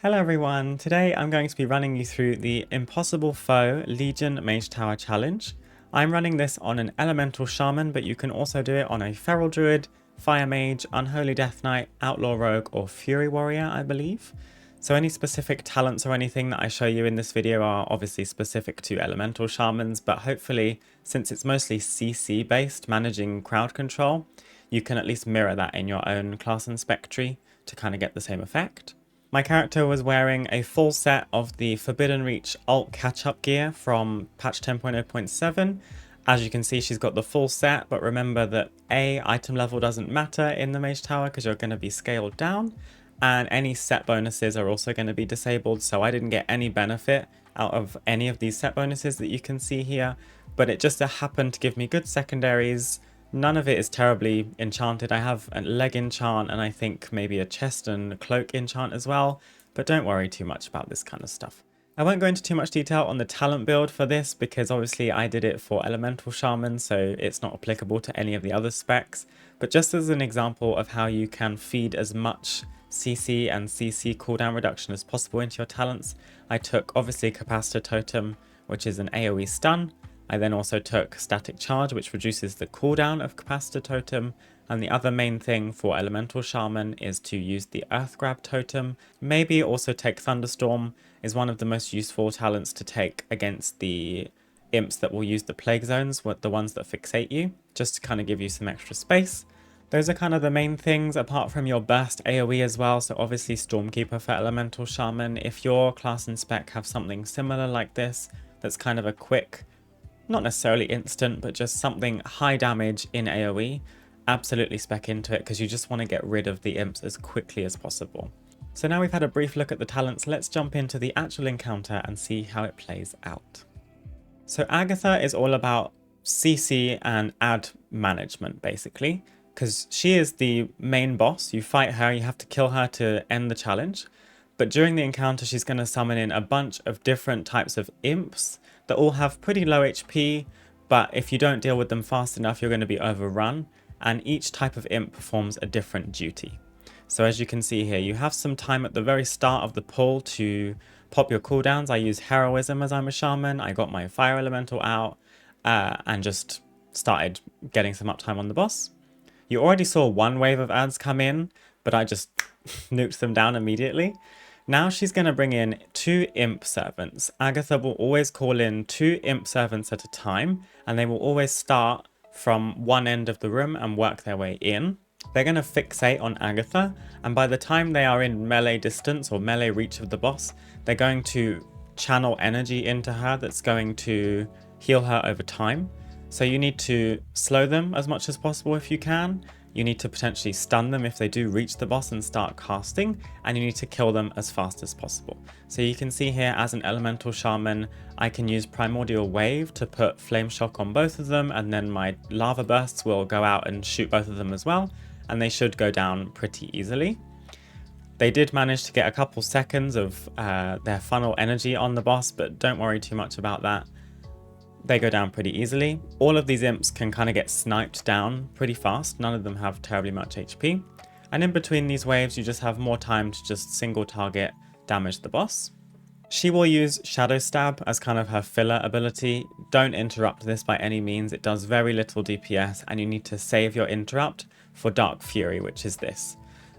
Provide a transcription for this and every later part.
Hello everyone, today I'm going to be running you through the Impossible Foe Legion Mage Tower Challenge. I'm running this on an Elemental Shaman, but you can also do it on a Feral Druid, Fire Mage, Unholy Death Knight, Outlaw Rogue or Fury Warrior, I believe. So any specific talents or anything that I show you in this video are obviously specific to Elemental Shamans, but hopefully, since it's mostly CC based, managing crowd control, you can at least mirror that in your own class and spectry to kind of get the same effect. My character was wearing a full set of the Forbidden Reach alt catch-up gear from patch 10.0.7. As you can see, she's got the full set, but remember that item level doesn't matter in the Mage Tower because you're going to be scaled down, and any set bonuses are also going to be disabled, so I didn't get any benefit out of any of these set bonuses that you can see here, but it just happened to give me good secondaries. None of it is terribly enchanted. I have a leg enchant and I think maybe a chest and cloak enchant as well, but don't worry too much about this kind of stuff. I won't go into too much detail on the talent build for this because obviously I did it for Elemental Shaman, so it's not applicable to any of the other specs, but just as an example of how you can feed as much CC and CC cooldown reduction as possible into your talents, I took obviously Capacitor Totem, which is an AoE stun. I then also took Static Charge, which reduces the cooldown of Capacitor Totem, and the other main thing for Elemental Shaman is to use the Earth Grab Totem. Maybe also take Thunderstorm, is one of the most useful talents to take against the imps that will use the Plague Zones, the ones that fixate you, just to kind of give you some extra space. Those are kind of the main things, apart from your burst AoE as well, so obviously Stormkeeper for Elemental Shaman. If your class and spec have something similar like this, that's kind of a quick, not necessarily instant, but just something high damage in AoE, absolutely spec into it because you just want to get rid of the imps as quickly as possible. So now we've had a brief look at the talents, let's jump into the actual encounter and see how it plays out. So Agatha is all about CC and ad management basically, because she is the main boss. You fight her, you have to kill her to end the challenge. But during the encounter, she's going to summon in a bunch of different types of imps that all have pretty low HP, but if you don't deal with them fast enough, you're going to be overrun, and each type of imp performs a different duty. So as you can see here, you have some time at the very start of the pull to pop your cooldowns. I use Heroism as I'm a Shaman. I got my Fire Elemental out and just started getting some uptime on the boss. You already saw one wave of ads come in, but I just nuked them down immediately. Now she's going to bring in 2 imp servants. Agatha will always call in 2 imp servants at a time, and they will always start from one end of the room and work their way in. They're going to fixate on Agatha, and by the time they are in melee distance or melee reach of the boss, they're going to channel energy into her that's going to heal her over time. So you need to slow them as much as possible if you can. You need to potentially stun them if they do reach the boss and start casting, and you need to kill them as fast as possible. So you can see here as an Elemental Shaman, I can use Primordial Wave to put Flame Shock on both of them, and then my Lava Bursts will go out and shoot both of them as well, and they should go down pretty easily. They did manage to get a couple seconds of their funnel energy on the boss, but don't worry too much about that. They go down pretty easily. All of these imps can kind of get sniped down pretty fast. None of them have terribly much HP. And in between these waves, you just have more time to just single target damage the boss. She will use Shadow Stab as kind of her filler ability. Don't interrupt this by any means. It does very little DPS, and you need to save your interrupt for Dark Fury, which is this.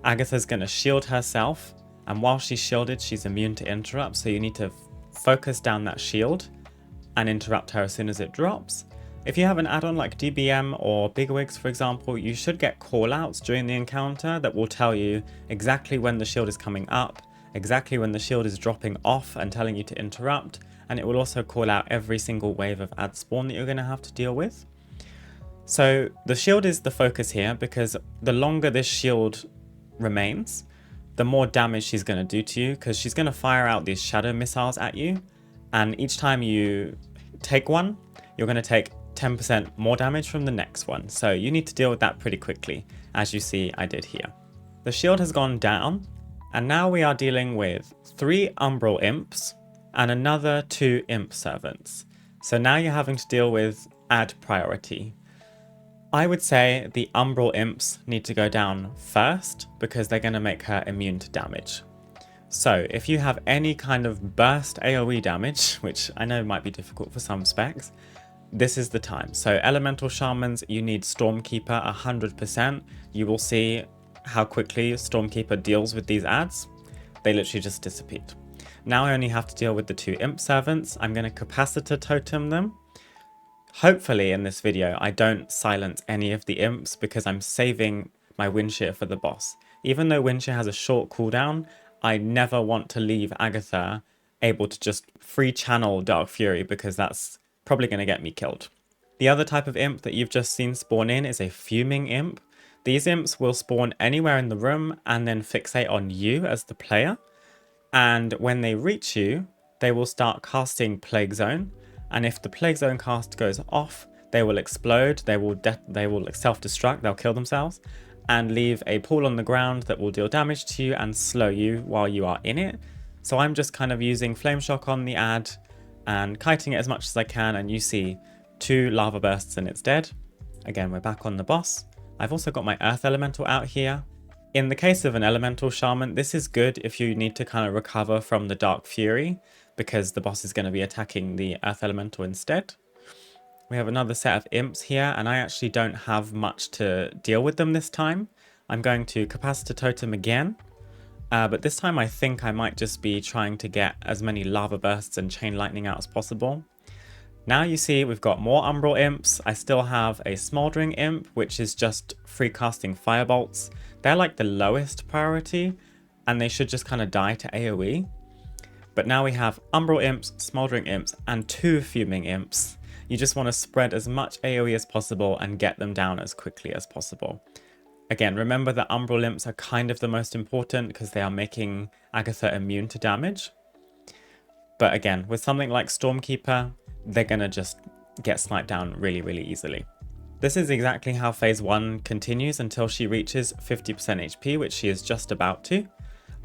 Agatha's going to shield herself, and while she's shielded, she's immune to interrupt, so you need to focus down that shield and interrupt her as soon as it drops. If you have an add-on like DBM or Bigwigs, for example, you should get callouts during the encounter that will tell you exactly when the shield is coming up, exactly when the shield is dropping off and telling you to interrupt, and it will also call out every single wave of ad spawn that you're going to have to deal with. So the shield is the focus here because the longer this shield remains, the more damage she's going to do to you, because she's going to fire out these shadow missiles at you, and each time you take one, you're going to take 10% more damage from the next one. So you need to deal with that pretty quickly, as you see I did here. The shield has gone down, and now we are dealing with 3 Umbral Imps and another 2 Imp Servants. So now you're having to deal with ad priority. I would say the Umbral Imps need to go down first because they're going to make her immune to damage. So if you have any kind of burst AoE damage, which I know might be difficult for some specs, this is the time. So Elemental Shamans, you need Stormkeeper 100%. You will see how quickly Stormkeeper deals with these adds. They literally just disappeared. Now I only have to deal with the 2 Imp Servants. I'm going to Capacitor Totem them. Hopefully in this video I don't silence any of the Imps because I'm saving my Windshear for the boss. Even though Windshear has a short cooldown, I never want to leave Agatha able to just free channel Dark Fury because that's probably going to get me killed. The other type of imp that you've just seen spawn in is a Fuming Imp. These imps will spawn anywhere in the room and then fixate on you as the player. And when they reach you, they will start casting Plague Zone. And if the Plague Zone cast goes off, they will explode, they will self-destruct, they'll kill themselves, and leave a pool on the ground that will deal damage to you and slow you while you are in it. So I'm just kind of using Flame Shock on the ad and kiting it as much as I can, and you see 2 lava bursts and it's dead. Again, we're back on the boss. I've also got my Earth Elemental out here. In the case of an Elemental Shaman, this is good if you need to kind of recover from the Dark Fury, because the boss is going to be attacking the Earth Elemental instead. We have another set of imps here, and I actually don't have much to deal with them this time. I'm going to Capacitor Totem again, but this time I think I might just be trying to get as many Lava Bursts and Chain Lightning out as possible. Now you see we've got more Umbral Imps. I still have a Smouldering Imp, which is just free casting Firebolts. They're like the lowest priority, and they should just kind of die to AoE. But now we have Umbral Imps, Smouldering Imps, and 2 Fuming Imps. You just want to spread as much AoE as possible and get them down as quickly as possible. Again, remember that Umbral Imps are kind of the most important because they are making Agatha immune to damage. But again, with something like Stormkeeper, they're going to just get sniped down really, really easily. This is exactly how phase 1 continues until she reaches 50% HP, which she is just about to.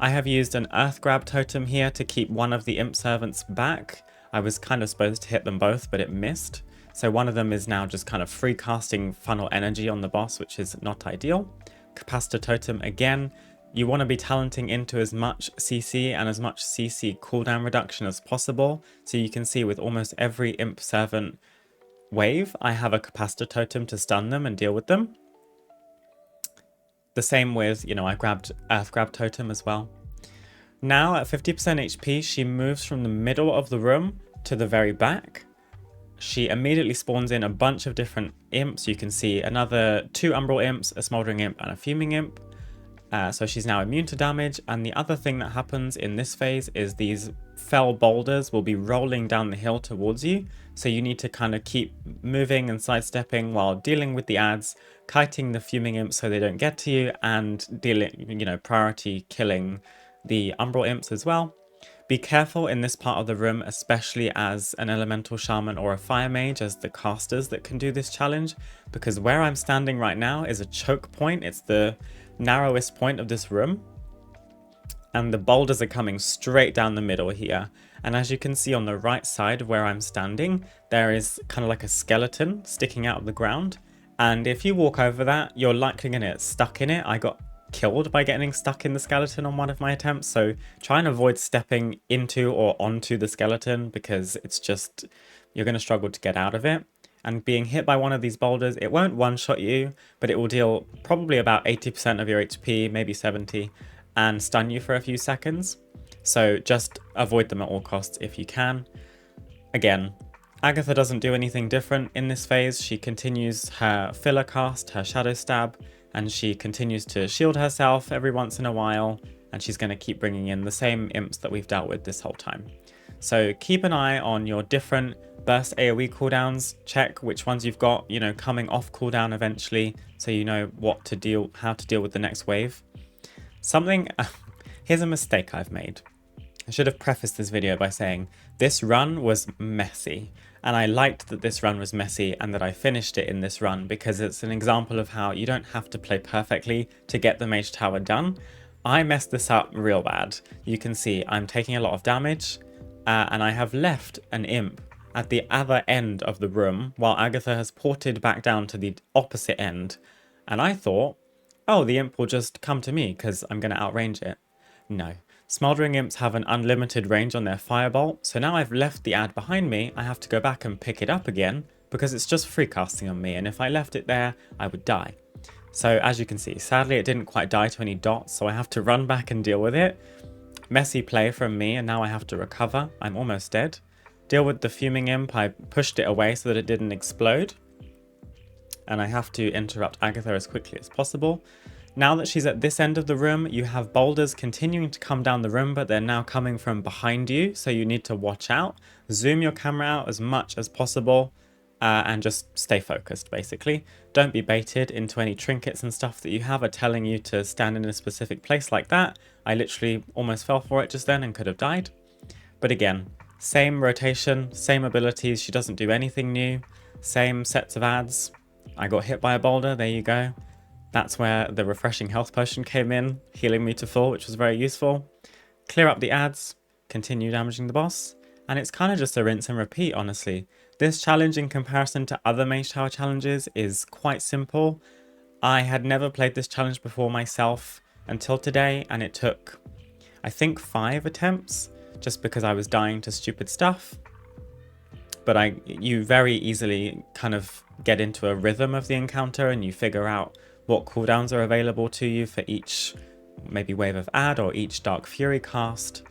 I have used an Earth Grab Totem here to keep one of the Imp Servants back. I was kind of supposed to hit them both, but it missed. So one of them is now just kind of free casting funnel energy on the boss, which is not ideal. Capacitor Totem again. You want to be talenting into as much CC and as much CC cooldown reduction as possible. So you can see with almost every Imp Servant wave, I have a Capacitor Totem to stun them and deal with them. The same with, I grabbed Earth Grab Totem as well. Now at 50% HP, she moves from the middle of the room to the very back. She immediately spawns in a bunch of different imps. You can see another 2 Umbral Imps, a Smouldering Imp, and a Fuming Imp. So she's now immune to damage. And the other thing that happens in this phase is these fell boulders will be rolling down the hill towards you. So you need to kind of keep moving and sidestepping while dealing with the adds, kiting the Fuming Imps so they don't get to you, and dealing, priority killing the Umbral Imps as well. Be careful in this part of the room, especially as an Elemental Shaman or a Fire Mage, as the casters that can do this challenge, because where I'm standing right now is a choke point. It's the narrowest point of this room, and the boulders are coming straight down the middle here. And as you can see on the right side of where I'm standing, there is kind of like a skeleton sticking out of the ground, and if you walk over that, you're likely going to get stuck in it. I got killed by getting stuck in the skeleton on one of my attempts, so try and avoid stepping into or onto the skeleton, because it's just, you're going to struggle to get out of it. And being hit by one of these boulders, it won't one-shot you, but it will deal probably about 80% of your HP, maybe 70, and stun you for a few seconds. So just avoid them at all costs if you can. Again, Agatha doesn't do anything different in this phase. She continues her filler cast, her Shadow Stab, and she continues to shield herself every once in a while, and she's going to keep bringing in the same imps that we've dealt with this whole time. So keep an eye on your different burst AoE cooldowns, check which ones you've got, coming off cooldown eventually, so you know how to deal with the next wave. Here's a mistake I've made. I should have prefaced this video by saying this run was messy, and I liked that this run was messy and that I finished it in this run, because it's an example of how you don't have to play perfectly to get the Mage Tower done. I messed this up real bad. You can see I'm taking a lot of damage, and I have left an imp at the other end of the room while Agatha has ported back down to the opposite end. And I thought, oh, the imp will just come to me because I'm going to outrange it. No, Smoldering Imps have an unlimited range on their Firebolt, so now I've left the ad behind me, I have to go back and pick it up again, because it's just free casting on me, and if I left it there, I would die. So as you can see, sadly it didn't quite die to any dots, so I have to run back and deal with it. Messy play from me, and now I have to recover. I'm almost dead. Deal with the Fuming Imp, I pushed it away so that it didn't explode. And I have to interrupt Agatha as quickly as possible. Now that she's at this end of the room, you have boulders continuing to come down the room, but they're now coming from behind you, so you need to watch out. Zoom your camera out as much as possible, and just stay focused, basically. Don't be baited into any trinkets and stuff that you have are telling you to stand in a specific place like that. I literally almost fell for it just then and could have died. But again, same rotation, same abilities, she doesn't do anything new, same sets of ads. I got hit by a boulder, there you go. That's where the refreshing health potion came in, healing me to full, which was very useful. Clear up the ads, continue damaging the boss, and it's kind of just a rinse and repeat, honestly. This challenge in comparison to other Mage Tower challenges is quite simple. I had never played this challenge before myself until today, and it took, I think, 5 attempts, just because I was dying to stupid stuff. But you very easily kind of get into a rhythm of the encounter, and you figure out what cooldowns are available to you for each maybe wave of ad or each Dark Fury cast.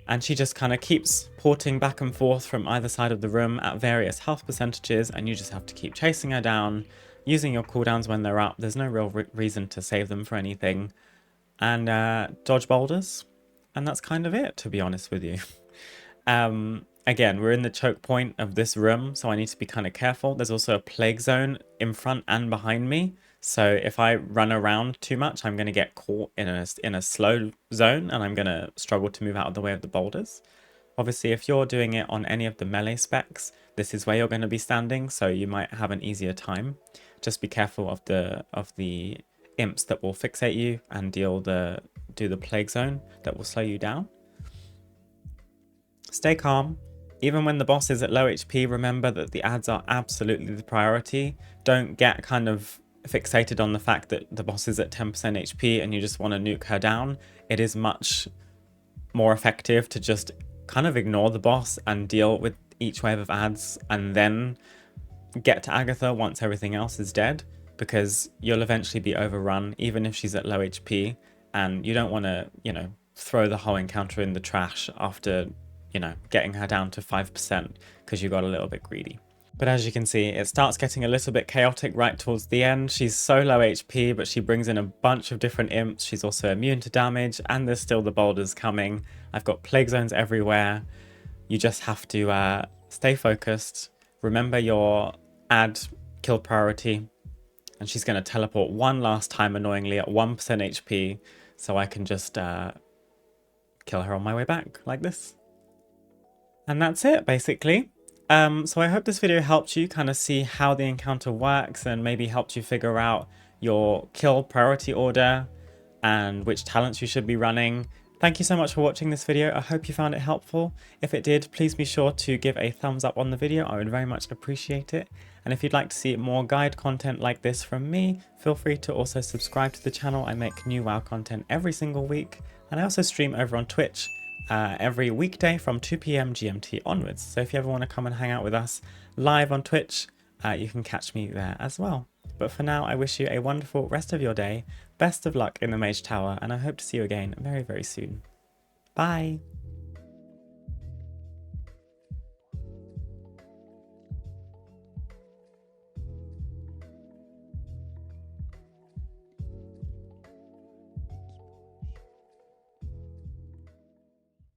And she just kind of keeps porting back and forth from either side of the room at various health percentages, and you just have to keep chasing her down, using your cooldowns when they're up. There's no real reason to save them for anything. And dodge boulders. And that's kind of it, to be honest with you. Again, we're in the choke point of this room, so I need to be kind of careful. There's also a plague zone in front and behind me. So if I run around too much, I'm going to get caught in a slow zone, and I'm going to struggle to move out of the way of the boulders. Obviously, if you're doing it on any of the melee specs, this is where you're going to be standing, so you might have an easier time. Just be careful of the imps that will fixate you and do the plague zone that will slow you down. Stay calm. Even when the boss is at low HP, remember that the ads are absolutely the priority. Don't get kind of fixated on the fact that the boss is at 10% HP and you just want to nuke her down. It is much more effective to just kind of ignore the boss and deal with each wave of ads and then get to Agatha once everything else is dead, because you'll eventually be overrun even if she's at low HP, and you don't want to, throw the whole encounter in the trash after getting her down to 5% because you got a little bit greedy. But as you can see, it starts getting a little bit chaotic right towards the end. She's so low HP, but she brings in a bunch of different imps. She's also immune to damage, and there's still the boulders coming. I've got plague zones everywhere. You just have to stay focused. Remember your ad kill priority. And she's going to teleport one last time, annoyingly, at 1% HP. So I can just kill her on my way back, like this. And that's it, basically. So I hope this video helped you kind of see how the encounter works and maybe helped you figure out your kill priority order and which talents you should be running. Thank you so much for watching this video. I hope you found it helpful. If it did, please be sure to give a thumbs up on the video. I would very much appreciate it. And if you'd like to see more guide content like this from me, feel free to also subscribe to the channel. I make new WoW content every single week. And I also stream over on Twitch every weekday from 2 PM GMT onwards. So if you ever want to come and hang out with us live on Twitch, you can catch me there as well. But for now, I wish you a wonderful rest of your day. Best of luck in the Mage Tower, and I hope to see you again very, very soon. Bye!